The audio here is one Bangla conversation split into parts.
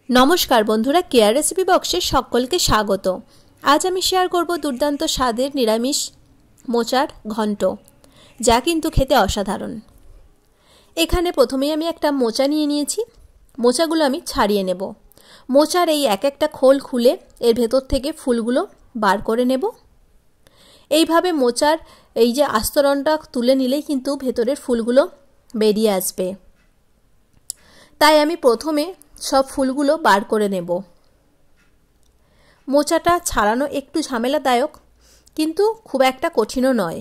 नमस्कार बंधुरा केयर रेसिपि बक्से सकलके स्वागत। आज आमी शेयर करब दुर्दान्त स्वादेर निरामिष मोचार घंट, जा किन्तु खेते असाधारण। एखाने प्रथमेई आमी एकटा मोचा निये नियेछि। मोचागुलो आमी छाड़िये नेब। मोचार एई एक एकटा खोल खुले एर भेतर थेके फुलगुलो बार करे नेब। एइभाবে मोचार एई जे आस्तरणटा तुले निलेई किन्तु भेतरेर फुलगुलो बेरिये आसबे। ताई आमी प्रथमे सब फुलगुलो बार करे नेब। मोचाटा छाड़ानो एकटू झामेलादायक किन्तु खूब एकटा कठिनो नय।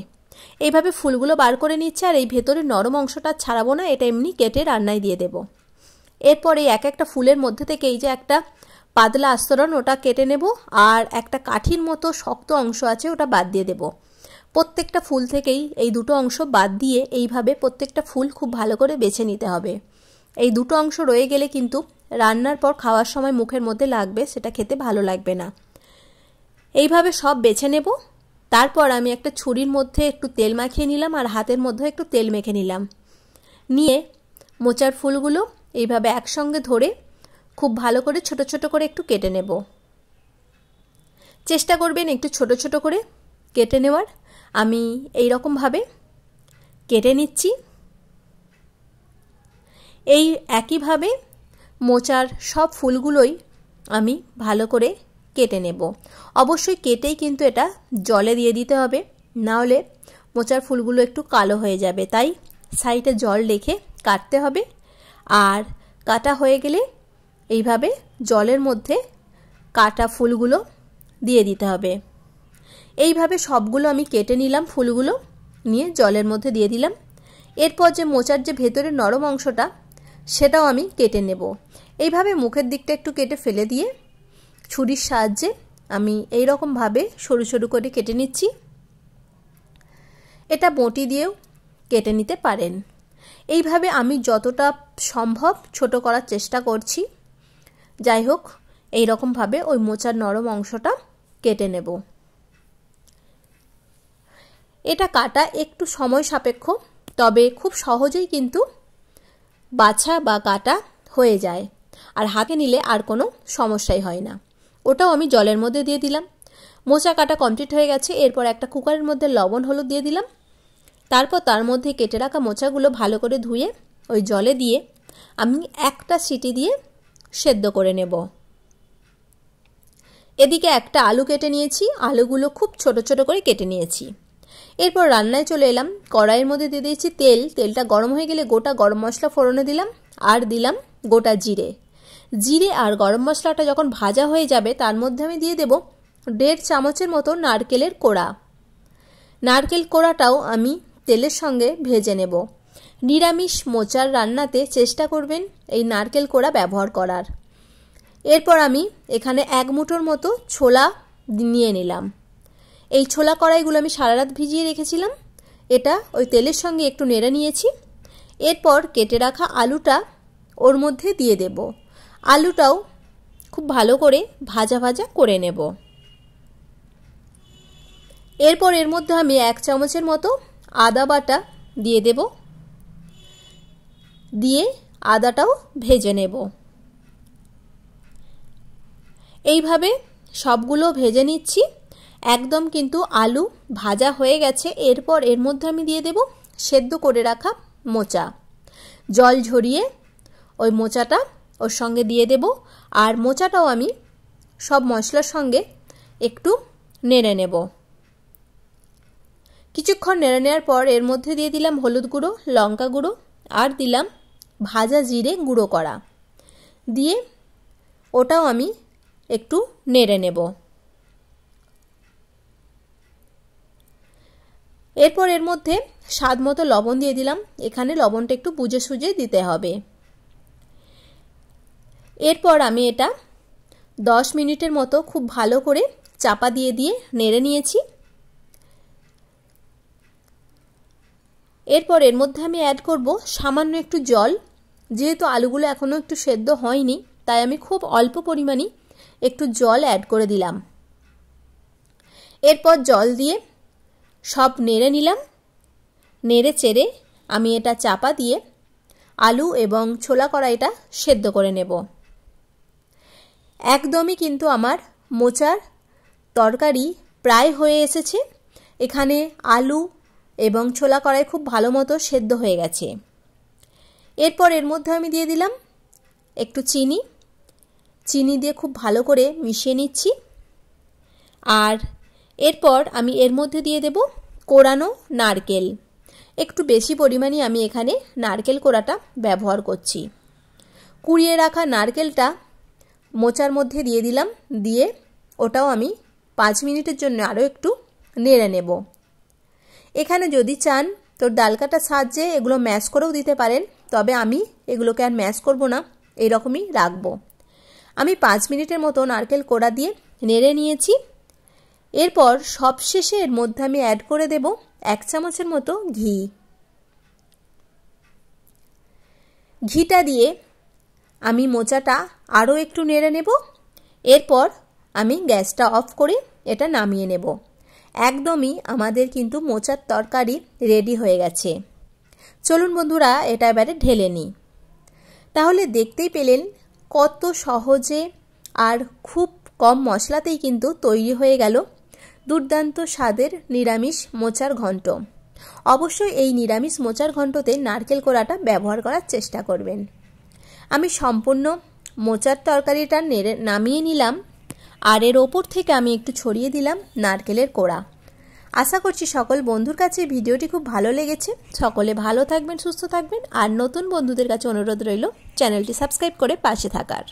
एइभाবে फुलगुलो बार करे निচ্ছি আর এই ভেতরে নরম অংশটা ছাড়াবো না, এটা এমনি কেটে রান্নায় দিয়ে দেব। এরপর এই এক একটা ফুলের মধ্যে থেকে এই যে একটা পাতলা আস্তরণ ওটা কেটে নেব আর একটা কাঠির মতো শক্ত অংশ আছে ওটা বাদ দিয়ে দেব। প্রত্যেকটা ফুল থেকেই এই দুটো অংশ বাদ দিয়ে এইভাবে প্রত্যেকটা ফুল খুব ভালো করে বেছে নিতে হবে। এই দুটো অংশ রয়ে গেলে কিন্তু রান্নার পর খাওয়ার সময় মুখের মধ্যে লাগবে, সেটা খেতে ভালো লাগবে না। এইভাবে সব বেছে নেব। তারপর আমি একটা ছুরির মধ্যে একটু তেল মাখিয়ে নিলাম আর হাতের মধ্যে একটু তেল মেখে নিলাম। নিয়ে মোচার ফুলগুলো এইভাবে একসঙ্গে ধরে খুব ভালো করে ছোট ছোট করে একটু কেটে নেব। চেষ্টা করবেন একটু ছোট ছোট করে কেটে নেওয়ার। আমি এই রকম ভাবে কেটে নিচ্ছি। এই একই ভাবে মোচার সব ফুলগুলোই আমি ভালো করে কেটে নেব। অবশ্যই কেটেই কিন্তু এটা জলে দিয়ে দিতে হবে, না হলে মোচার ফুলগুলো একটু কালো হয়ে যাবে। তাই সাইডে জল রেখে কাটতে হবে। আর কাটা হয়ে গেলে এইভাবে জলের মধ্যে কাটা ফুলগুলো দিয়ে দিতে হবে। এইভাবে সবগুলো আমি কেটে নিলাম, ফুলগুলো নিয়ে জলের মধ্যে দিয়ে দিলাম। এরপর যে মোচার যে ভেতরের নরম অংশটা সেটাও আমি কেটে নেব। এইভাবে মুখের দিকটা একটু কেটে ফেলে দিয়ে ছুরির সাহায্যে আমি এই রকম ভাবে সরু সরু করে কেটে নিচ্ছি। এটা বটি দিয়েও কেটে নিতে পারেন। এইভাবে আমি যতটা সম্ভব ছোট করার চেষ্টা করছি। যাই হোক, এই রকম ভাবে ওই মোচার নরম অংশটা কেটে নেব। এটা কাটা একটু সময় সাপেক্ষ, তবে খুব সহজেই কিন্তু বাছা বা কাটা হয়ে যায় আর হাতে নিলে আর কোনো সমস্যাই হয় না। ওটাও আমি জলের মধ্যে দিয়ে দিলাম। মোচা কাটা কমপ্লিট হয়ে গেছে। এরপর একটা কুকারের মধ্যে লবণ হলুদ দিয়ে দিলাম। তারপর তার মধ্যে কেটে রাখা মোচাগুলো ভালো করে ধুয়ে ওই জলে দিয়ে আমি একটা সিটি দিয়ে সেদ্ধ করে নেব। এদিকে একটা আলু কেটে নিয়েছি, আলুগুলো খুব ছোট ছোট করে কেটে নিয়েছি। এরপর রান্নায় চলে এলাম। কড়াইয়ের মধ্যে দিয়ে দিয়েছি তেল। তেলটা গরম হয়ে গেলে গোটা গরম মশলা ফোড়নে দিলাম আর দিলাম গোটা জিরে। জিরে আর গরম মশলাটা যখন ভাজা হয়ে যাবে তার মধ্যে আমি দিয়ে দেব 1.5 চামচের মতো নারকেলের কোড়া। নারকেল কোড়াটাও আমি তেলের সঙ্গে ভেজে নেব। নিরামিষ মোচার রান্নাতে চেষ্টা করবেন এই নারকেল কোড়া ব্যবহার করার। এরপর আমি এখানে 1 মুঠোর মতো ছোলা নিয়ে নিলাম। এই ছোলা কড়াইগুলো আমি সারা রাত ভিজিয়ে রেখেছিলাম। এটা ওই তেলের সঙ্গে একটু নেড়ে নিয়েছি। এরপর কেটে রাখা আলুটা ওর মধ্যে দিয়ে দেব। আলুটাও খুব ভালো করে ভাজা ভাজা করে নেব। এরপর এর মধ্যে আমি 1 চামচের মতো আদা বাটা দিয়ে দেব। দিয়ে আদাটাও ভেজে নেব। এইভাবে সবগুলো ভেজে নিচ্ছি। একদম কিন্তু আলু ভাজা হয়ে গেছে। এরপর এর মধ্যে আমি দিয়ে দেব সেদ্ধ করে রাখা মোচা। জল ঝরিয়ে ওই মোচাটা ওর সঙ্গে দিয়ে দেব। আর মোচাটাও আমি সব মশলার সঙ্গে একটু নেড়ে নেব। কিছুক্ষণ নেড়ে নেওয়ার পর এর মধ্যে দিয়ে দিলাম হলুদ গুঁড়ো, লঙ্কা গুঁড়ো আর দিলাম ভাজা জিরে গুঁড়ো করা। দিয়ে ওটাও আমি একটু নেড়ে নেব। এরপর এর মধ্যে স্বাদ মতো লবণ দিয়ে দিলাম। এখানে লবণটা একটু বুঝে সুঝে দিতে হবে। এরপর আমি এটা 10 মিনিটের মতো খুব ভালো করে চাপা দিয়ে দিয়ে নেড়ে নিয়েছি। এরপর এর মধ্যে আমি অ্যাড করব সামান্য একটু জল। যেহেতু আলুগুলো এখনো একটু সেদ্ধ হয়নি তাই আমি খুব অল্প পরিমাণে একটু জল অ্যাড করে দিলাম। এরপর জল দিয়ে সব নেড়ে নিলাম। নেড়ে চেড়ে আমি এটা চাপা দিয়ে আলু এবং ছোলা কড়াইটা সেদ্ধ করে নেব। একদমই কিন্তু আমার মোচার তরকারি প্রায় হয়ে এসেছে। এখানে আলু এবং ছোলা কড়াই খুব ভালো মতো সেদ্ধ হয়ে গেছে। এরপর এর মধ্যে আমি দিয়ে দিলাম একটু চিনি দিয়ে খুব ভালো করে মিশিয়ে নিচ্ছি। আর এরপর আমি এর মধ্যে দিয়ে দেব কোরানো নারকেল। একটু বেশি পরিমাণে আমি এখানে নারকেল কোড়াটা ব্যবহার করছি। কুড়িয়ে রাখা নারকেলটা মোচার মধ্যে দিয়ে দিলাম, দিয়ে ওটাও আমি 5 মিনিটের জন্য আরও একটু নেড়ে নেব। এখানে যদি চান তো ডালকাটার সাহায্যে এগুলো ম্যাশ করেও দিতে পারেন, তবে আমি এগুলোকে আর ম্যাশ করব না, এইরকমই রাখবো। আমি 5 মিনিটের মতো নারকেল কোড়া দিয়ে নেড়ে নিয়েছি। এরপর সবশেষে এর মধ্যে আমি অ্যাড করে দেব 1 চামচের মতো ঘি। ঘিটা দিয়ে আমি মোচাটা আরও একটু নেড়ে নেব। এরপর আমি গ্যাসটা অফ করে এটা নামিয়ে নেব। একদমই আমাদের কিন্তু মোচার তরকারি রেডি হয়ে গেছে। চলুন বন্ধুরা এটা এবারে ঢেলে নিই। তাহলে দেখতেই পেলেন কত সহজে আর খুব কম মশলাতেই কিন্তু তৈরি হয়ে গেল দুর্দান্ত স্বাদের নিরামিষ মোচার ঘন্ট। অবশ্যই এই নিরামিষ মোচার ঘন্টতে নারকেল কোড়াটা ব্যবহার করার চেষ্টা করবেন। আমি সম্পূর্ণ মোচার তরকারিটা নামিয়ে নিলাম, আর এর ওপর থেকে আমি একটু ছড়িয়ে দিলাম নারকেলের কোড়া। আশা করছি সকল বন্ধুর কাছে ভিডিওটি খুব ভালো লেগেছে। সকলে ভালো থাকবেন, সুস্থ থাকবেন, আর নতুন বন্ধুদের কাছে অনুরোধ রইল চ্যানেলটি সাবস্ক্রাইব করে পাশে থাকার।